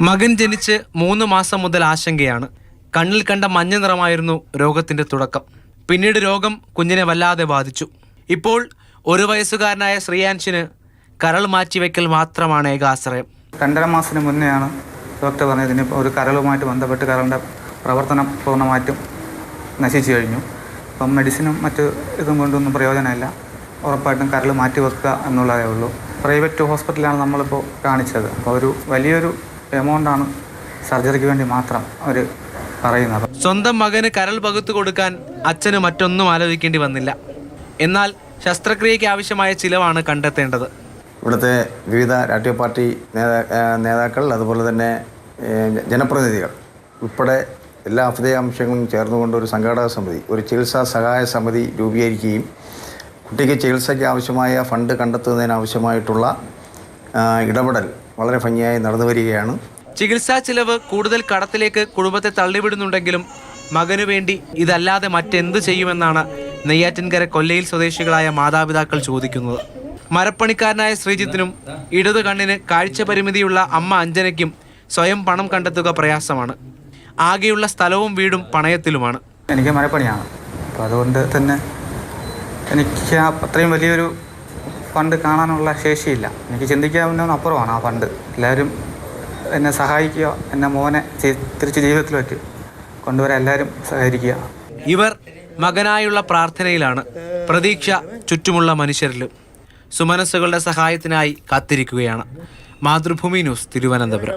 മകൻ ജനിച്ച് 3 മാസം മുതൽ ആശങ്കയാണ്. കണ്ണിൽ കണ്ട മഞ്ഞ നിറമായിരുന്നു രോഗത്തിന്റെ തുടക്കം. പിന്നീട് രോഗം കുഞ്ഞിനെ വല്ലാതെ ബാധിച്ചു. ഇപ്പോൾ 1 വയസ്സുകാരനായ ശ്രീയാൻഷിന് കരൾ മാറ്റിവെക്കൽ മാത്രമാണ് ഏകാശ്രയം. 2.5 മാസത്തിന് മുന്നെയാണ് ഡോക്ടർ പറഞ്ഞതിന് ഒരു കരളുമായിട്ട് ബന്ധപ്പെട്ട് കരളിൻ്റെ പ്രവർത്തനം പൂർണ്ണമായിട്ടും നശിച്ചു കഴിഞ്ഞു. അപ്പം മെഡിസിനും മറ്റ് ഇതും കൊണ്ടൊന്നും പ്രയോജനമില്ല. ഉറപ്പായിട്ടും കരൾ മാറ്റി വെക്കുക എന്നുള്ളതേ ഉള്ളൂ. പ്രൈവറ്റ് ഹോസ്പിറ്റലാണ് നമ്മളിപ്പോൾ കാണിച്ചത്. അപ്പോൾ ഒരു വലിയൊരു എമൗണ്ടാണ് സർജറിക്ക് വേണ്ടി മാത്രം അവർ പറയുന്നത്. സ്വന്തം മകന് കരൾ പകുത്തു കൊടുക്കാൻ അച്ഛന് മറ്റൊന്നും ആലോചിക്കേണ്ടി വന്നില്ല. എന്നാൽ ശസ്ത്രക്രിയയ്ക്ക് ആവശ്യമായ ചിലവാണ് കണ്ടെത്തേണ്ടത്. ഇവിടുത്തെ വിവിധ രാഷ്ട്രീയ പാർട്ടി നേതാക്കൾ, അതുപോലെ തന്നെ ജനപ്രതിനിധികൾ ഉൾപ്പെടെ എല്ലാ അഭ്യുദയാംശങ്ങളും ചേർന്നുകൊണ്ട് ഒരു സംഘാടക സമിതി, ഒരു ചികിത്സാ സഹായ സമിതി രൂപീകരിക്കുകയും കുട്ടിക്ക് ചികിത്സയ്ക്ക് ആവശ്യമായ ഫണ്ട് കണ്ടെത്തുന്നതിനാവശ്യമായിട്ടുള്ള ഇടപെടൽ വളരെ ഭംഗിയായി നടന്നു വരികയാണ്. ചികിത്സാ ചിലവ് കൂടുതൽ കടത്തിലേക്ക് കുടുംബത്തെ തള്ളിവിടുന്നുണ്ടെങ്കിലും മകനു വേണ്ടി ഇതല്ലാതെ മറ്റെന്ത് ചെയ്യുമെന്നാണ് നെയ്യാറ്റിൻകര കൊല്ലയിൽ സ്വദേശികളായ മാതാപിതാക്കൾ ചോദിക്കുന്നത്. മരപ്പണിക്കാരനായ ശ്രീജിത്തിനും ഇടതു കണ്ണിന് കാഴ്ച പരിമിതിയുള്ള അമ്മ അഞ്ജനയ്ക്കും സ്വയം പണം കണ്ടെത്തുക പ്രയാസമാണ്. ആകെയുള്ള സ്ഥലവും വീടും പണയത്തിലുമാണ്. എനിക്ക് മരപ്പണിയാണ്. അപ്പോൾ അതുകൊണ്ട് തന്നെ എനിക്ക് അത്രയും വലിയൊരു ഫണ്ട് കാണാനുള്ള ശേഷിയില്ല. എനിക്ക് ചിന്തിക്കാവുന്നതിന് അപ്പുറമാണ് ആ ഫണ്ട്. എല്ലാവരും എന്നെ സഹായിക്കുക, എന്നെ മോനെ തിരിച്ച് ജീവിതത്തിലേക്ക് കൊണ്ടുവരാൻ എല്ലാവരും സഹകരിക്കുക. ഇവർ മകനായുള്ള പ്രാർത്ഥനയിലാണ്. പ്രതീക്ഷ ചുറ്റുമുള്ള മനുഷ്യരിലും. സുമനസ്സുകളുടെ സഹായത്തിനായി കാത്തിരിക്കുകയാണ്. മാതൃഭൂമി ന്യൂസ്, തിരുവനന്തപുരം.